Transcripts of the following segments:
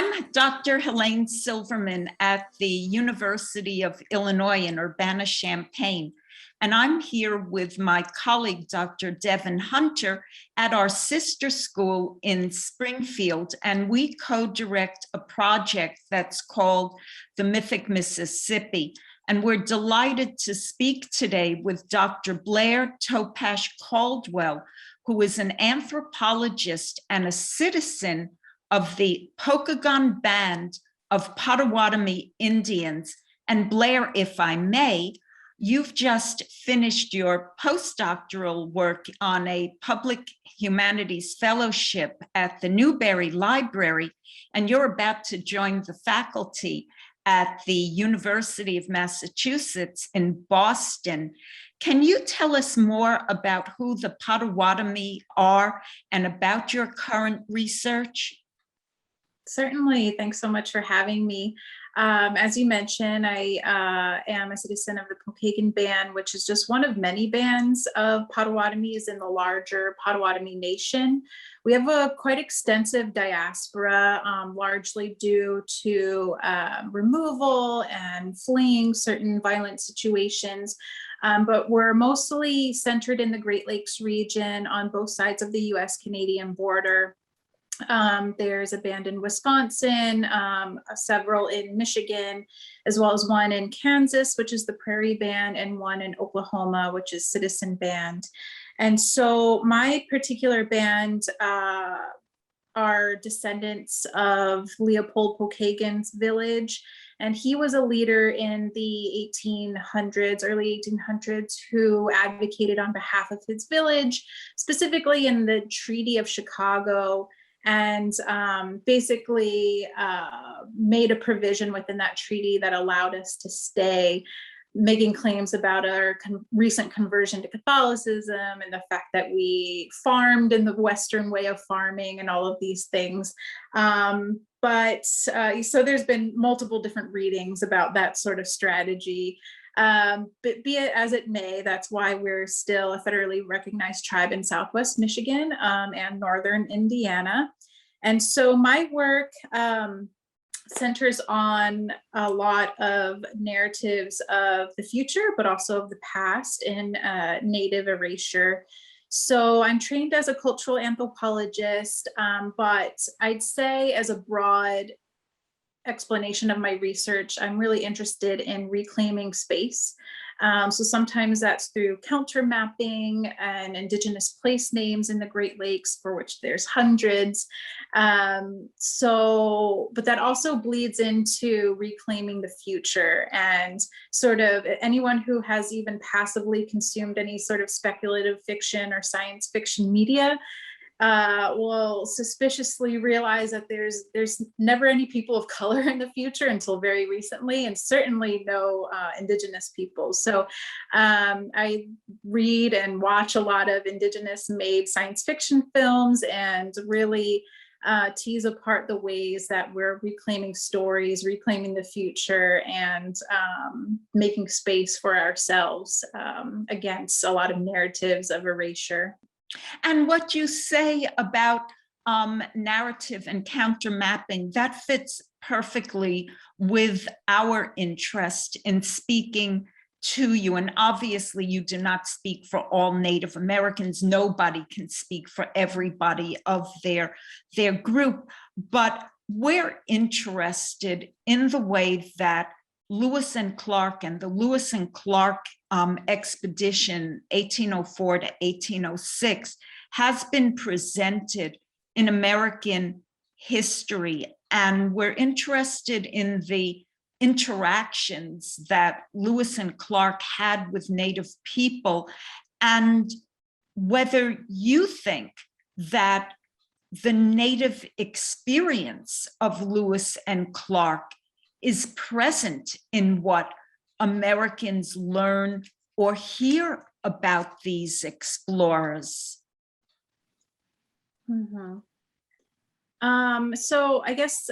I'm Dr. Helaine Silverman at the University of Illinois in Urbana-Champaign, and I'm here with my colleague, Dr. Devin Hunter, at our sister school in Springfield, and we co-direct a project that's called the Mythic Mississippi. And we're delighted to speak today with Dr. Blaire Topash-Caldwell, who is an anthropologist and a citizen of the Pokagon Band of Potawatomi Indians. And Blaire, if I may, you've just finished your postdoctoral work on a public humanities fellowship at the Newberry Library, and you're about to join the faculty at the University of Massachusetts in Boston. Can you tell us more about who the Potawatomi are and about your current research? Certainly. Thanks so much for having me. As you mentioned, I am a citizen of the Pokagon Band, which is just one of many bands of Potawatomis in the larger Potawatomi Nation. We have a quite extensive diaspora, largely due to removal and fleeing certain violent situations. But we're mostly centered in the Great Lakes region on both sides of the US-Canadian border. There's a band in Wisconsin, several in Michigan, as well as one in Kansas, which is the Prairie Band, and one in Oklahoma, which is Citizen Band. And so my particular band are descendants of Leopold Pokagon's village. And he was a leader in the 1800s, early 1800s, who advocated on behalf of his village, specifically in the Treaty of Chicago, and basically made a provision within that treaty that allowed us to stay, making claims about our recent conversion to Catholicism and the fact that we farmed in the Western way of farming and all of these things. So there's been multiple different readings about that sort of strategy. But be it as it may, that's why we're still a federally recognized tribe in Southwest Michigan and Northern Indiana. And so my work centers on a lot of narratives of the future, but also of the past in Native erasure. So I'm trained as a cultural anthropologist, but I'd say as a broad explanation of my research, I'm really interested in reclaiming space. So sometimes that's through counter mapping and indigenous place names in the Great Lakes, for which there's hundreds. But that also bleeds into reclaiming the future, and sort of anyone who has even passively consumed any sort of speculative fiction or science fiction media will suspiciously realize that there's never any people of color in the future until very recently, and certainly no indigenous people. So I read and watch a lot of indigenous made science fiction films and really tease apart the ways that we're reclaiming stories, reclaiming the future, and making space for ourselves against a lot of narratives of erasure. And what you say about narrative and counter mapping, that fits perfectly with our interest in speaking to you. And obviously you do not speak for all Native Americans. Nobody can speak for everybody of their group, but we're interested in the way that Lewis and Clark and the Lewis and Clark expedition 1804 to 1806 has been presented in American history. And we're interested in the interactions that Lewis and Clark had with Native people, and whether you think that the Native experience of Lewis and Clark is present in what Americans learn or hear about these explorers. Mm-hmm. So I guess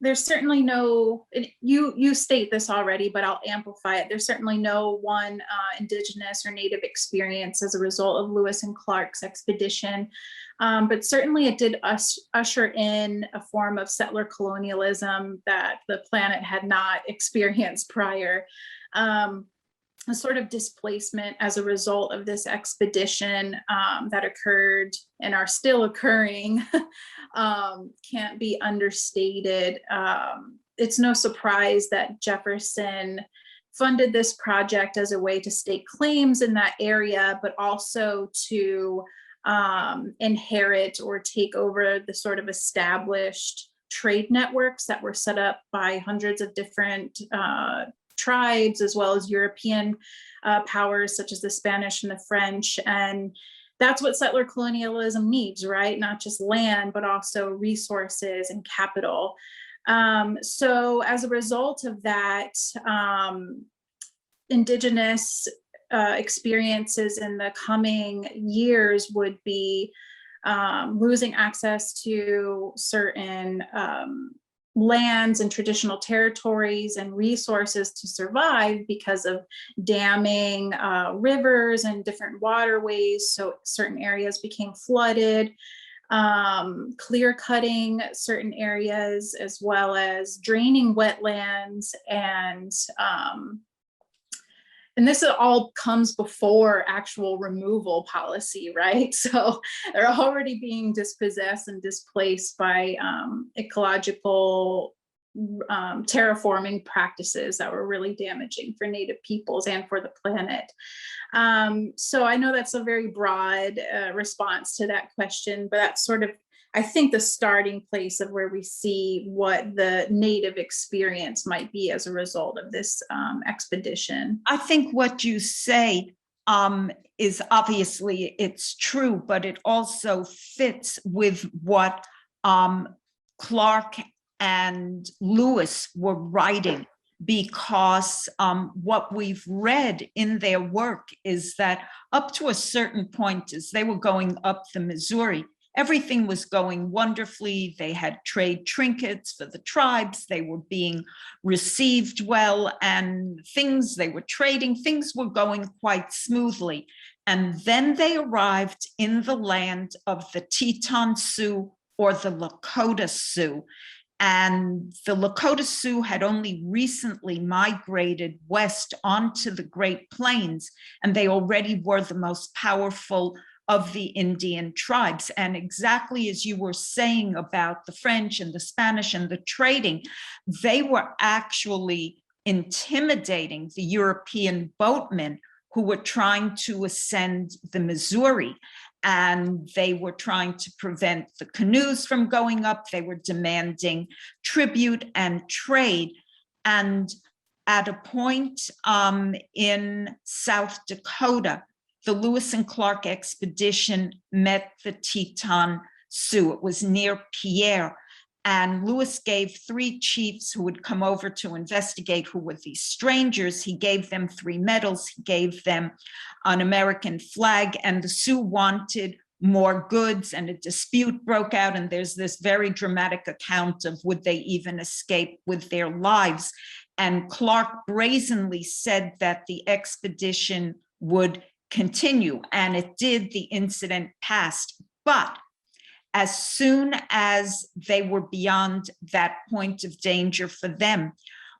There's certainly no, you state this already, but I'll amplify it. There's certainly no one indigenous or native experience as a result of Lewis and Clark's expedition. But certainly it did usher in a form of settler colonialism that the planet had not experienced prior. A sort of displacement as a result of this expedition that occurred and are still occurring can't be understated. It's no surprise that Jefferson funded this project as a way to stake claims in that area, but also to inherit or take over the sort of established trade networks that were set up by hundreds of different tribes, as well as European powers such as the Spanish and the French. And that's what settler colonialism needs, right? Not just land, but also resources and capital. So as a result of that, indigenous experiences in the coming years would be losing access to certain lands and traditional territories and resources to survive because of damming rivers and different waterways. So certain areas became flooded, clear cutting certain areas, as well as draining wetlands. And this all comes before actual removal policy, right? So they're already being dispossessed and displaced by ecological terraforming practices that were really damaging for Native peoples and for the planet. So I know that's a very broad response to that question, but that's sort of, I think, the starting place of where we see what the Native experience might be as a result of this expedition. I think what you say is obviously it's true, but it also fits with what Clark and Lewis were writing, because what we've read in their work is that up to a certain point, as they were going up the Missouri, everything was going wonderfully. They had trade trinkets for the tribes. They were being received well, and they were trading. Things were going quite smoothly. And then they arrived in the land of the Teton Sioux or the Lakota Sioux. And the Lakota Sioux had only recently migrated west onto the Great Plains, and they already were the most powerful of the Indian tribes. And exactly as you were saying about the French and the Spanish and the trading, they were actually intimidating the European boatmen who were trying to ascend the Missouri. And they were trying to prevent the canoes from going up. They were demanding tribute and trade. And at a point in South Dakota, the Lewis and Clark expedition met the Teton Sioux. It was near Pierre. And Lewis gave 3 chiefs who would come over to investigate who were these strangers. He gave them 3 medals. He gave them an American flag. And the Sioux wanted more goods, and a dispute broke out. And there's this very dramatic account of would they even escape with their lives. And Clark brazenly said that the expedition would continue, and it did. The incident passed. But as soon as they were beyond that point of danger for them,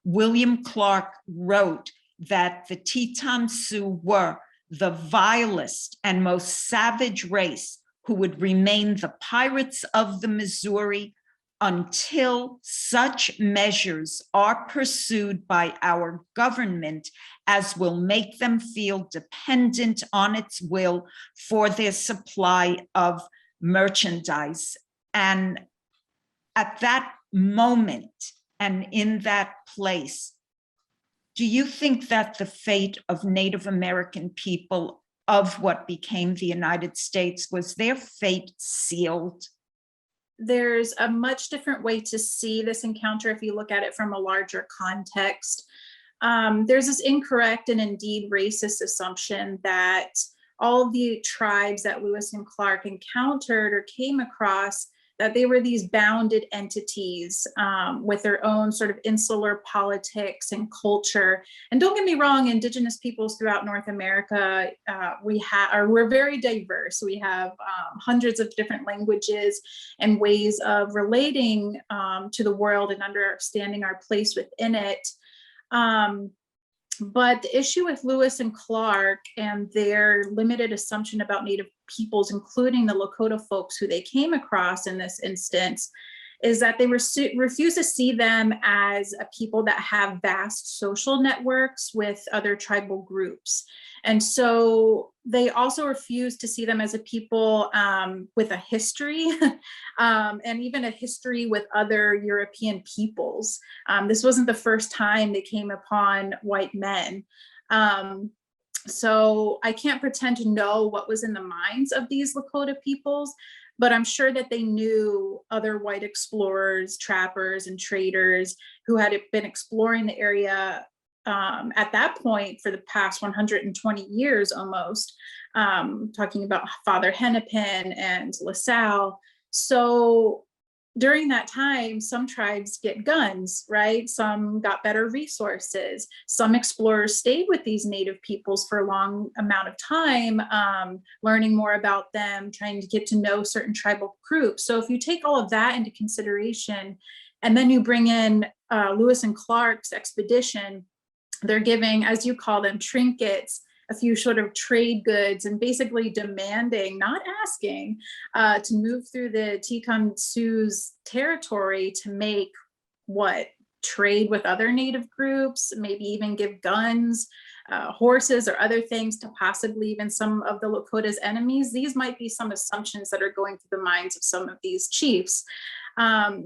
William Clark wrote that the Teton Sioux were the vilest and most savage race who would remain the pirates of the Missouri until such measures are pursued by our government as will make them feel dependent on its will for their supply of merchandise. And at that moment and in that place, do you think that the fate of Native American people of what became the United States, was their fate sealed? There's a much different way to see this encounter if you look at it from a larger context. There's this incorrect and indeed racist assumption that all of the tribes that Lewis and Clark encountered or came across that they were these bounded entities with their own sort of insular politics and culture. And don't get me wrong, indigenous peoples throughout North America, we're very diverse. We have hundreds of different languages and ways of relating to the world and understanding our place within it. But the issue with Lewis and Clark and their limited assumption about Native peoples, including the Lakota folks who they came across in this instance, is that they refuse to see them as a people that have vast social networks with other tribal groups. And so they also refuse to see them as a people with a history and even a history with other European peoples. This wasn't the first time they came upon white men. So I can't pretend to know what was in the minds of these Lakota peoples, but I'm sure that they knew other white explorers, trappers, and traders who had been exploring the area at that point for the past 120 years almost, talking about Father Hennepin and LaSalle. So during that time, some tribes get guns, right? Some got better resources. Some explorers stayed with these Native peoples for a long amount of time, learning more about them, trying to get to know certain tribal groups. So if you take all of that into consideration, and then you bring in Lewis and Clark's expedition, they're giving, as you call them, trinkets, a few sort of trade goods, and basically demanding, not asking, to move through the Tecumseh's territory to make what? Trade with other Native groups, maybe even give guns, horses, or other things to possibly even some of the Lakota's enemies. These might be some assumptions that are going through the minds of some of these chiefs.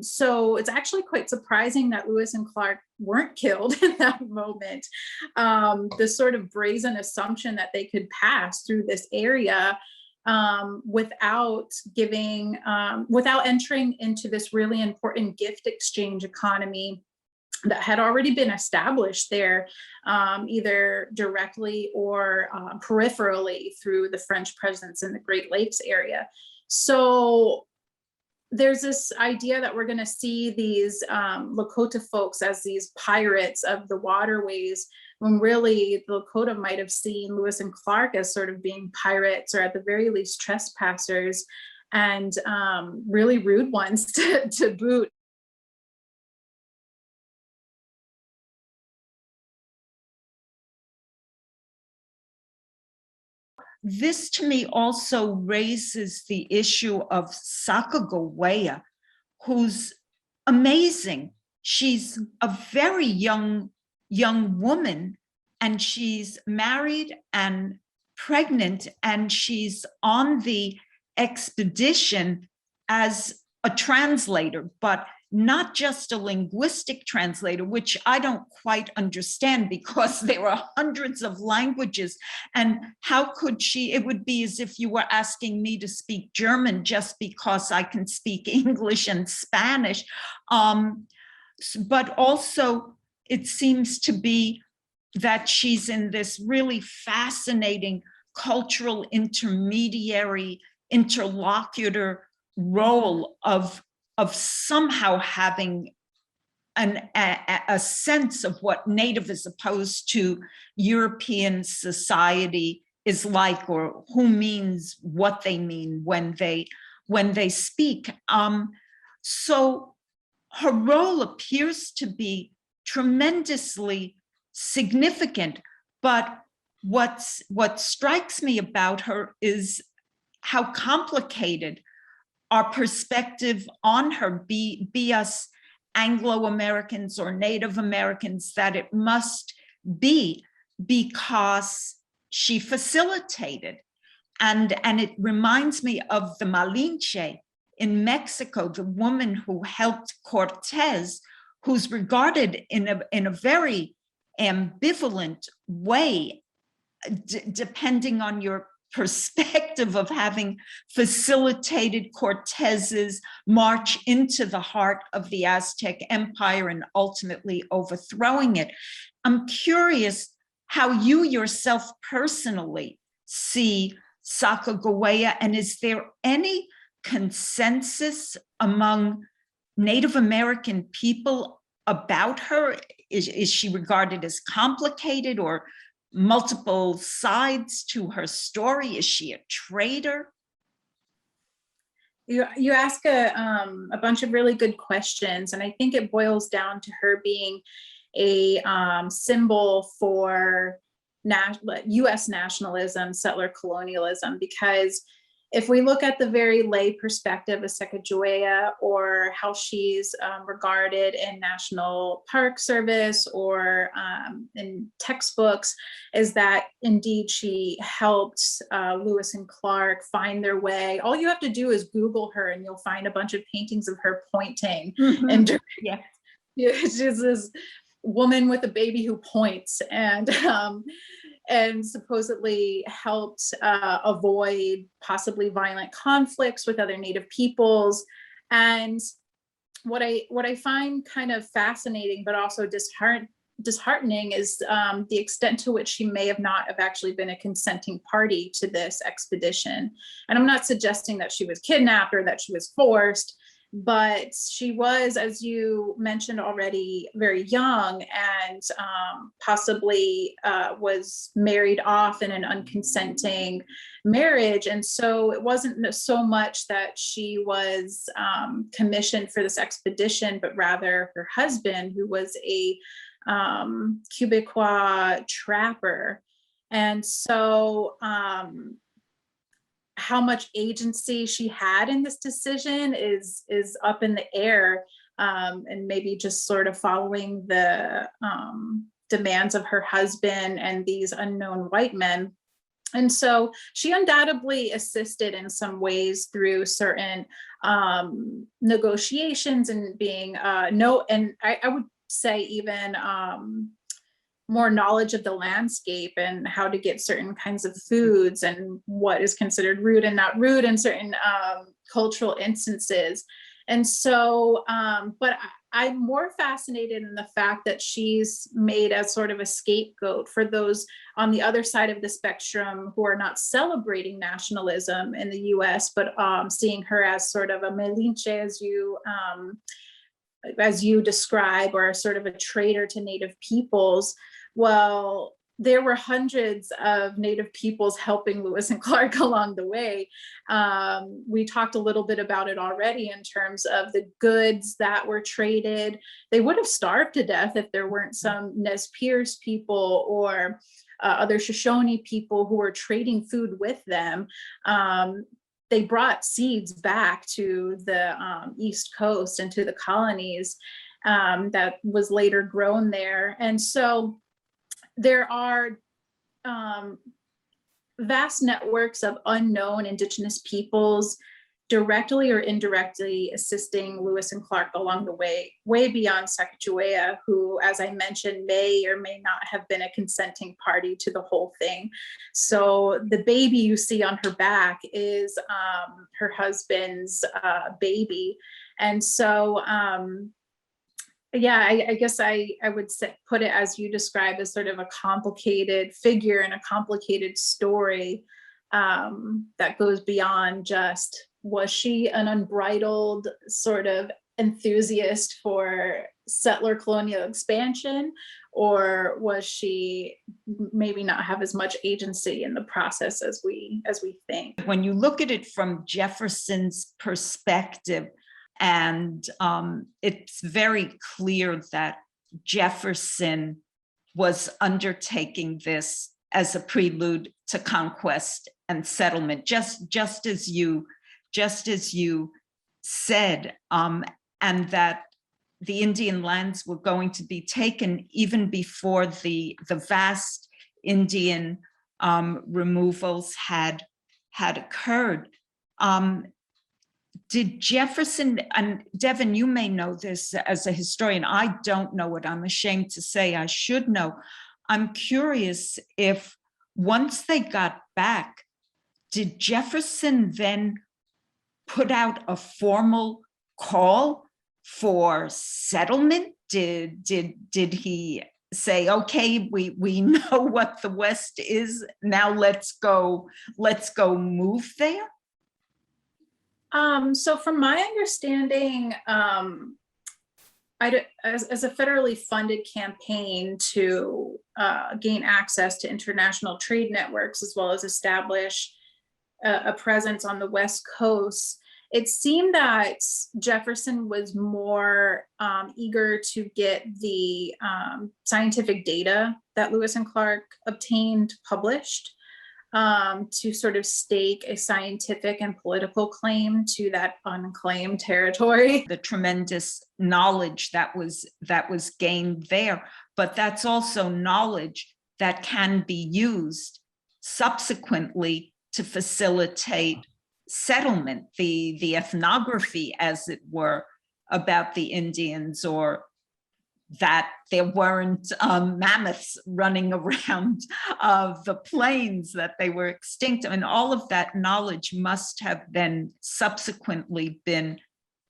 So it's actually quite surprising that Lewis and Clark weren't killed in that moment. This sort of brazen assumption that they could pass through this area without entering into this really important gift exchange economy that had already been established there, either directly or peripherally through the French presence in the Great Lakes area. So there's this idea that we're going to see these Lakota folks as these pirates of the waterways, when really the Lakota might have seen Lewis and Clark as sort of being pirates, or at the very least trespassers, and really rude ones to boot. This to me also raises the issue of Sacagawea, who's amazing. She's a very young woman, and she's married and pregnant, and she's on the expedition as a translator, but not just a linguistic translator, which I don't quite understand, because there are hundreds of languages. And how could she? It would be as if you were asking me to speak German just because I can speak English and Spanish. But also, it seems to be that she's in this really fascinating cultural intermediary, interlocutor role of somehow having a sense of what Native as opposed to European society is like, or who means what they mean when they speak. So her role appears to be tremendously significant, but what strikes me about her is how complicated our perspective on her, be us Anglo-Americans or Native Americans, that it must be because she facilitated. And it reminds me of the Malinche in Mexico, the woman who helped Cortez, who's regarded in a very ambivalent way, depending on your perspective, of having facilitated Cortez's march into the heart of the Aztec Empire and ultimately overthrowing it. I'm curious how you yourself personally see Sacagawea, and is there any consensus among Native American people about her? Is she regarded as complicated, or multiple sides to her story? Is she a traitor? You ask a bunch of really good questions, and I think it boils down to her being a symbol for U.S. nationalism, settler colonialism, because if we look at the very lay perspective of Sacagawea, or how she's regarded in National Park Service or in textbooks, is that indeed she helped Lewis and Clark find their way. All you have to do is Google her and you'll find a bunch of paintings of her pointing. Mm-hmm. And yeah, she's this woman with a baby who points, and supposedly helped avoid possibly violent conflicts with other Native peoples. And what I find kind of fascinating, but also disheartening, is the extent to which she may not have actually been a consenting party to this expedition. And I'm not suggesting that she was kidnapped or that she was forced, but she was, as you mentioned already, very young, and possibly was married off in an unconsenting marriage. And so it wasn't so much that she was commissioned for this expedition, but rather her husband, who was a Quebecois trapper. And so how much agency she had in this decision is up in the air, and maybe just sort of following the demands of her husband and these unknown white men. And so she undoubtedly assisted in some ways through certain negotiations and being and I would say even more knowledge of the landscape and how to get certain kinds of foods and what is considered rude and not rude in certain cultural instances. And so, but I'm more fascinated in the fact that she's made as sort of a scapegoat for those on the other side of the spectrum who are not celebrating nationalism in the US, but seeing her as sort of a Malinche, as you describe, or sort of a traitor to Native peoples. Well, there were hundreds of Native peoples helping Lewis and Clark along the way. We talked a little bit about it already in terms of the goods that were traded. They would have starved to death if there weren't some Nez Perce people or other Shoshone people who were trading food with them. They brought seeds back to the East Coast and to the colonies that was later grown there. And so there are vast networks of unknown indigenous peoples directly or indirectly assisting Lewis and Clark along the way, way beyond Sacagawea, who, as I mentioned, may or may not have been a consenting party to the whole thing. So the baby you see on her back is her husband's baby. And so, yeah, I guess I would put it as you described, as sort of a complicated figure and a complicated story that goes beyond just, was she an unbridled sort of enthusiast for settler colonial expansion, or was she maybe not have as much agency in the process as we think? When you look at it from Jefferson's perspective, and it's very clear that Jefferson was undertaking this as a prelude to conquest and settlement, just as you said, and that the Indian lands were going to be taken even before the vast Indian removals had occurred. Did Jefferson, and Devin, you may know this as a historian, I don't know it, I'm ashamed to say, I should know. I'm curious if once they got back, did Jefferson then put out a formal call for settlement? Did he say, okay, we know what the West is, now let's go move there? So from my understanding, as a federally funded campaign to gain access to international trade networks, as well as establish a presence on the West Coast, it seemed that Jefferson was more eager to get the scientific data that Lewis and Clark obtained published, to sort of stake a scientific and political claim to that unclaimed territory. The tremendous knowledge that was gained there, but that's also knowledge that can be used subsequently to facilitate settlement, the ethnography, as it were, about the Indians, or that there weren't mammoths running around the plains, that they were extinct. I mean, all of that knowledge must have then subsequently been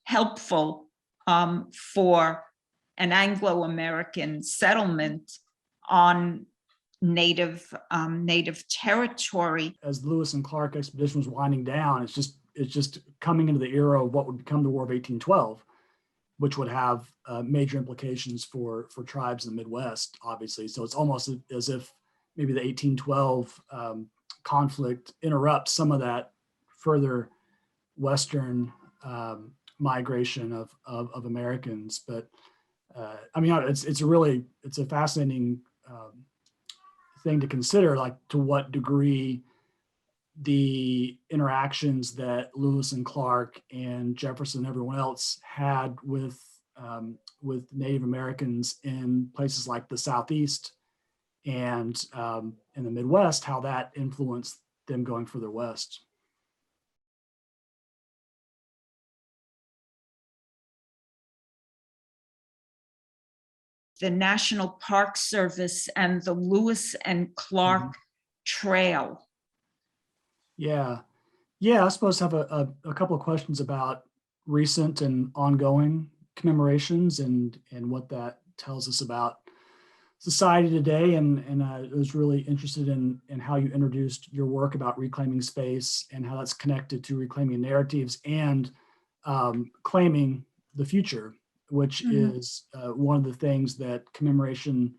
helpful for an Anglo-American settlement on native territory. As the Lewis and Clark expedition was winding down, it's just coming into the era of what would become the War of 1812, which would have major implications for tribes in the Midwest, obviously. So it's almost as if maybe the 1812 conflict interrupts some of that further Western migration of Americans. But I mean, it's a fascinating thing to consider, like to what degree the interactions that Lewis and Clark and Jefferson and everyone else had with Native Americans in places like the Southeast and in the Midwest, how that influenced them going further west. The National Park Service and the Lewis and Clark Trail. Yeah, I suppose I have a couple of questions about recent and ongoing commemorations and what that tells us about society today. And I was really interested in how you introduced your work about reclaiming space and how that's connected to reclaiming narratives and claiming the future, which is one of the things that commemoration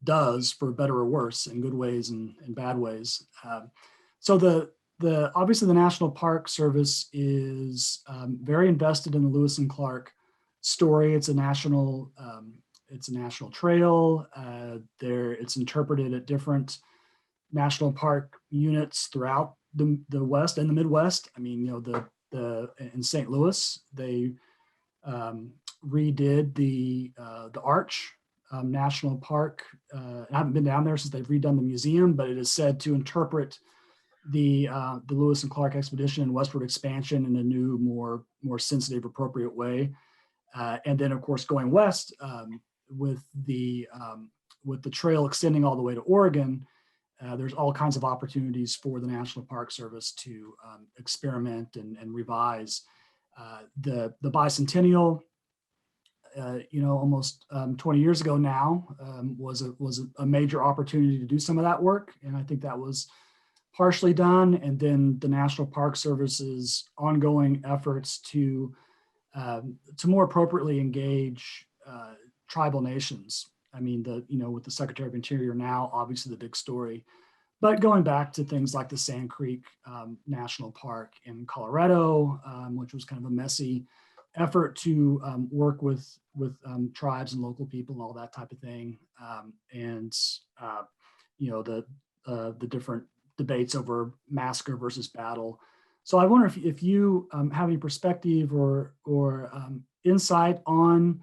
does, for better or worse, in good ways and bad ways. So the obviously the National Park Service is very invested in the Lewis and Clark story. It's a national trail. It's interpreted at different national park units throughout the West and the Midwest. I mean, in St. Louis, they redid the Arch National Park. I haven't been down there since they've redone the museum, but it is said to interpret the Lewis and Clark expedition and westward expansion in a new, more sensitive, appropriate way. And then, of course, going west with the trail extending all the way to Oregon, there's all kinds of opportunities for the National Park Service to experiment and revise. The bicentennial, almost 20 years ago now, was a major opportunity to do some of that work, and I think that was partially done. And then the National Park Service's ongoing efforts to more appropriately engage tribal nations. I mean, with the Secretary of Interior now, obviously the big story, but going back to things like the Sand Creek National Park in Colorado, which was kind of a messy effort to work with tribes and local people and all that type of thing, and the different debates over massacre versus battle. So I wonder if you have any perspective or insight on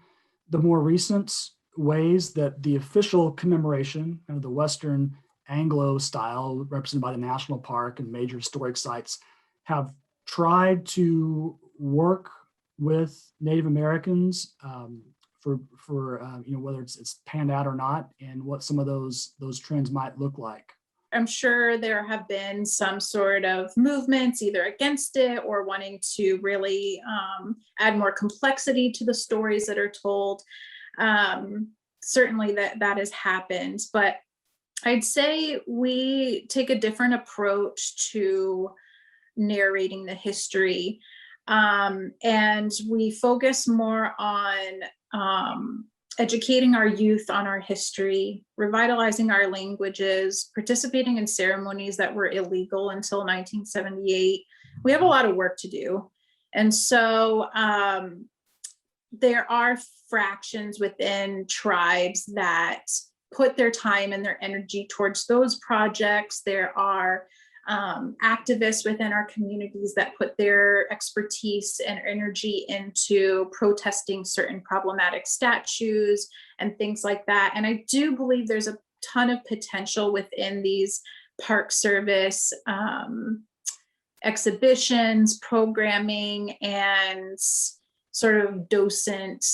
the more recent ways that the official commemoration, kind of the Western Anglo style represented by the national park and major historic sites, have tried to work with Native Americans for whether it's panned out or not, and what some of those trends might look like. I'm sure there have been some sort of movements either against it or wanting to really add more complexity to the stories that are told. Certainly that has happened, but I'd say we take a different approach to narrating the history. And we focus more on educating our youth on our history, revitalizing our languages, participating in ceremonies that were illegal until 1978. We have a lot of work to do. And so there are fractions within tribes that put their time and their energy towards those projects. There are activists within our communities that put their expertise and energy into protesting certain problematic statues and things like that. And I do believe there's a ton of potential within these Park Service exhibitions, programming, and sort of docent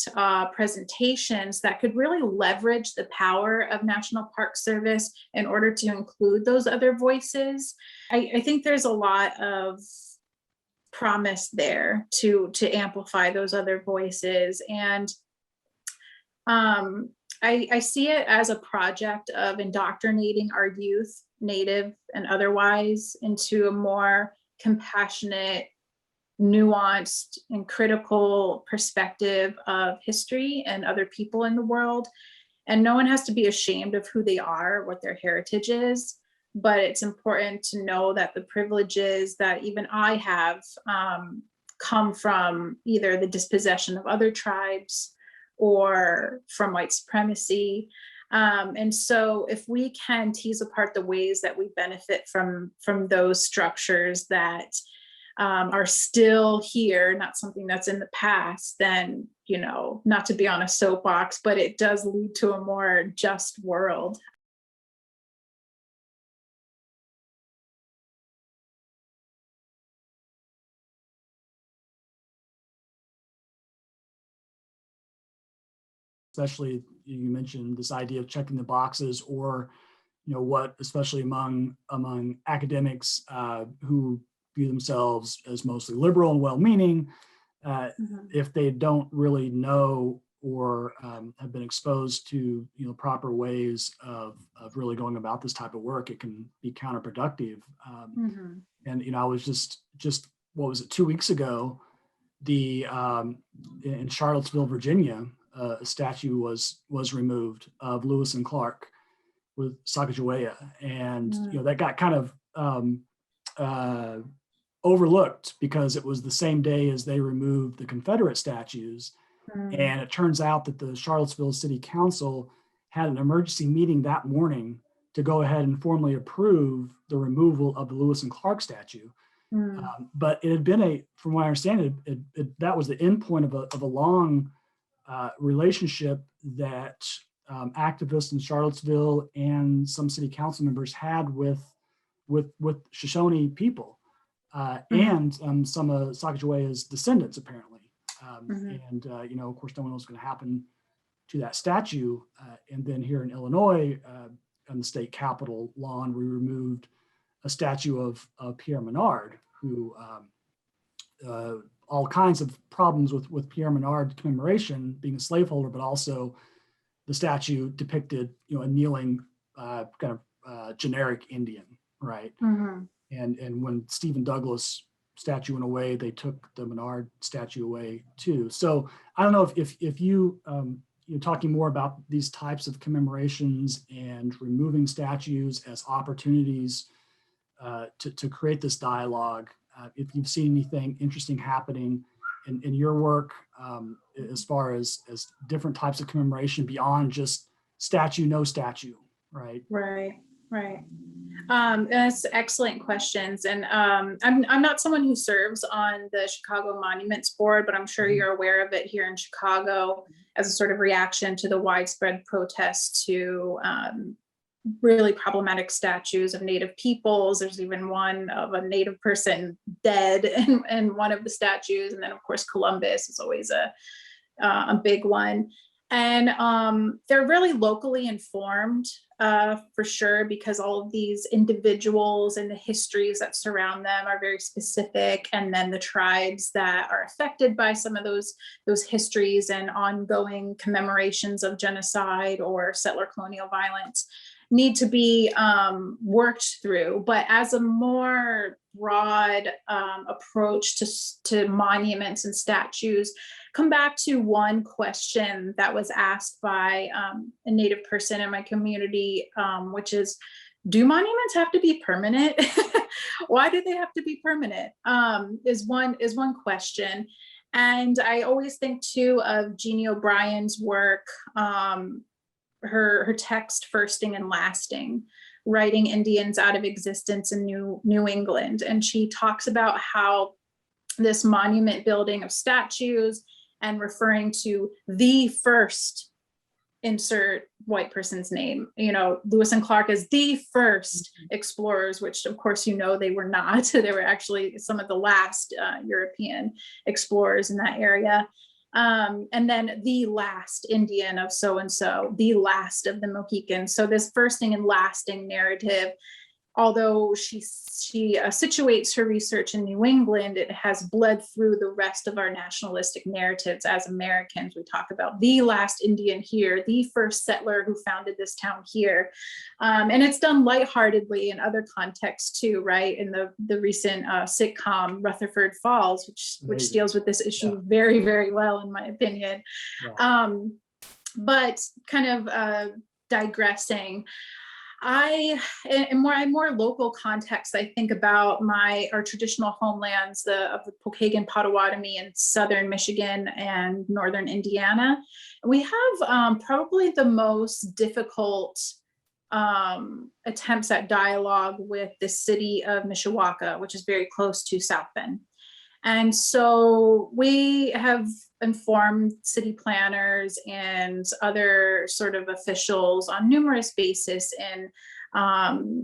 presentations that could really leverage the power of National Park Service in order to include those other voices. I think there's a lot of promise there to amplify those other voices. And I see it as a project of indoctrinating our youth, Native and otherwise, into a more compassionate, nuanced, and critical perspective of history and other people in the world. And no one has to be ashamed of who they are, what their heritage is, but it's important to know that the privileges that even I have come from either the dispossession of other tribes or from white supremacy. And so if we can tease apart the ways that we benefit from those structures that are still here, not something that's in the past, then, you know, not to be on a soapbox, but it does lead to a more just world. Especially, you mentioned this idea of checking the boxes, or, you know, what, especially among academics who view themselves as mostly liberal and well-meaning, if they don't really know or have been exposed to, you know, proper ways of really going about this type of work, it can be counterproductive. And, you know, I was just what was it, 2 weeks ago, in Charlottesville, Virginia, a statue was removed of Lewis and Clark with Sacagawea, and you know, that got kind of overlooked because it was the same day as they removed the Confederate statues. And it turns out that the Charlottesville City Council had an emergency meeting that morning to go ahead and formally approve the removal of the Lewis and Clark statue. But it had been from what I understand, that was the end point of a long relationship that activists in Charlottesville and some city council members had with Shoshone people and some of Sacagawea's descendants, apparently. And you know, of course, no one knows what's going to happen to that statue. And then here in Illinois, on the state capitol lawn, we removed a statue of Pierre Menard, who all kinds of problems with Pierre Menard commemoration, being a slaveholder, but also the statue depicted, you know, a kneeling kind of generic Indian, right? And when Stephen Douglas statue went away, they took the Menard statue away too. So I don't know if you you're talking more about these types of commemorations and removing statues as opportunities to create this dialogue. If you've seen anything interesting happening in your work as far as different types of commemoration beyond just statue, no statue, right? Right. That's excellent questions. And I'm not someone who serves on the Chicago Monuments Board, but I'm sure you're aware of it here in Chicago as a sort of reaction to the widespread protests to really problematic statues of Native peoples. There's even one of a Native person dead in one of the statues. And then of course, Columbus is always a big one. And they're really locally informed for sure, because all of these individuals and the histories that surround them are very specific. And then the tribes that are affected by some of those histories and ongoing commemorations of genocide or settler colonial violence, need to be worked through. But as a more broad approach to monuments and statues, come back to one question that was asked by a Native person in my community, which is, do monuments have to be permanent? Why do they have to be permanent? Is one question. And I always think too of Jeannie O'Brien's work, her text, Firsting and Lasting, writing Indians out of existence in New England. And she talks about how this monument building of statues and referring to the first, insert white person's name, Lewis and Clark as the first explorers, which of course, they were not. They were actually some of the last European explorers in that area. And then the last Indian of so-and-so, the last of the Mohicans. So this firsting and lasting narrative, although she situates her research in New England, it has bled through the rest of our nationalistic narratives as Americans. We talk about the last Indian here, the first settler who founded this town here. And it's done lightheartedly in other contexts too, right? In the recent sitcom Rutherford Falls, which deals with this issue very, very well, in my opinion. Yeah. But kind of digressing, in more local context, I think about our traditional homelands, of the Pokagon Potawatomi in southern Michigan and northern Indiana. We have probably the most difficult attempts at dialogue with the city of Mishawaka, which is very close to South Bend. And so we have informed city planners and other sort of officials on numerous bases in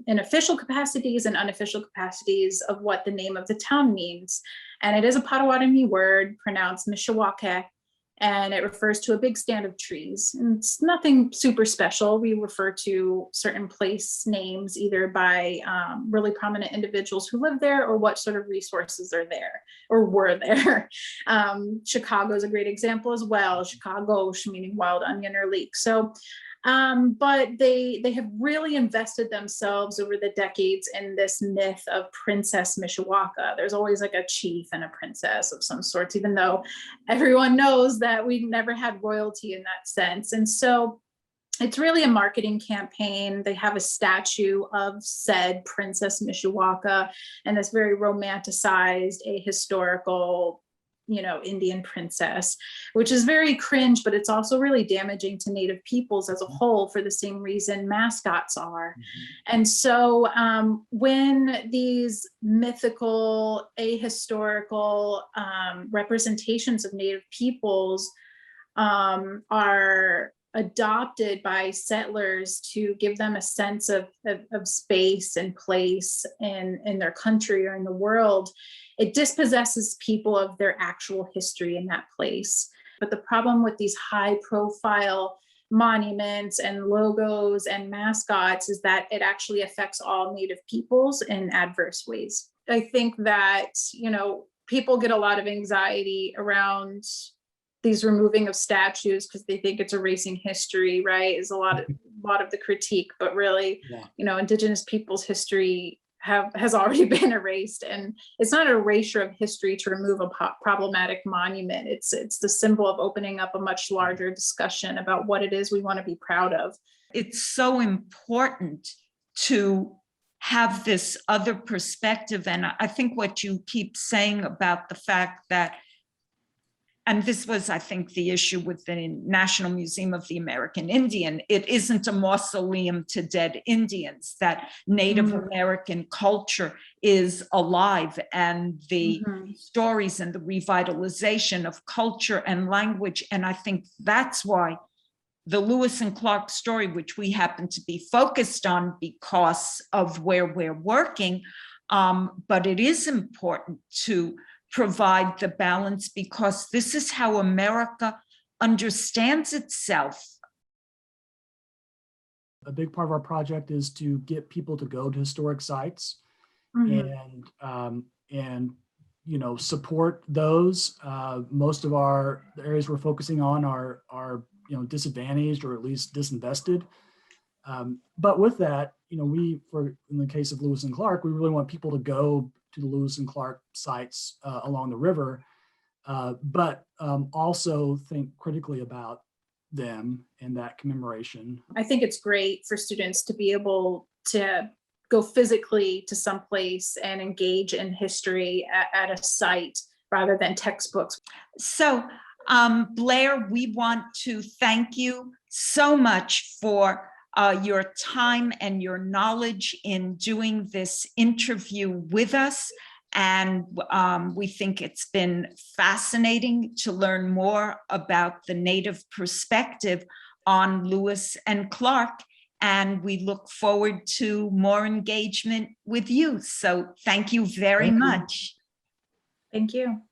official capacities and unofficial capacities of what the name of the town means. And it is a Potawatomi word pronounced Mishawaka, and it refers to a big stand of trees. And it's nothing super special. We refer to certain place names either by really prominent individuals who live there or what sort of resources are there or were there. Chicago is a great example as well. Chicago, meaning wild onion or leek. So, but they have really invested themselves over the decades in this myth of Princess Mishawaka. There's always like a chief and a princess of some sorts, even though everyone knows that we've never had royalty in that sense. And so it's really a marketing campaign. They have a statue of said Princess Mishawaka and this very romanticized, ahistorical, Indian princess, which is very cringe, but it's also really damaging to Native peoples as a whole for the same reason mascots are. Mm-hmm. And so when these mythical, ahistorical representations of Native peoples are adopted by settlers to give them a sense of space and place in their country or in the world, it dispossesses people of their actual history in that place. But the problem with these high profile monuments and logos and mascots is that it actually affects all Native peoples in adverse ways. I think that, people get a lot of anxiety around these removing of statues because they think it's erasing history, right? Is a lot of the critique, but really, Indigenous people's history has already been erased, and it's not an erasure of history to remove a problematic monument. It's the symbol of opening up a much larger discussion about what it is we want to be proud of. It's so important to have this other perspective, and I think what you keep saying about the fact that, and this was, I think, the issue with the National Museum of the American Indian. It isn't a mausoleum to dead Indians, that Native American culture is alive, and the stories and the revitalization of culture and language. And I think that's why the Lewis and Clark story, which we happen to be focused on because of where we're working, but it is important to provide the balance because this is how America understands itself. A big part of our project is to get people to go to historic sites and support those. Most of the areas we're focusing on are disadvantaged or at least disinvested. But with that, in the case of Lewis and Clark, we really want people to go to the Lewis and Clark sites along the river, but also think critically about them and that commemoration. I think it's great for students to be able to go physically to some place and engage in history at a site rather than textbooks. So, Blaire, we want to thank you so much for your time and your knowledge in doing this interview with us. And we think it's been fascinating to learn more about the Native perspective on Lewis and Clark. And we look forward to more engagement with you. So thank you very much. Thank you.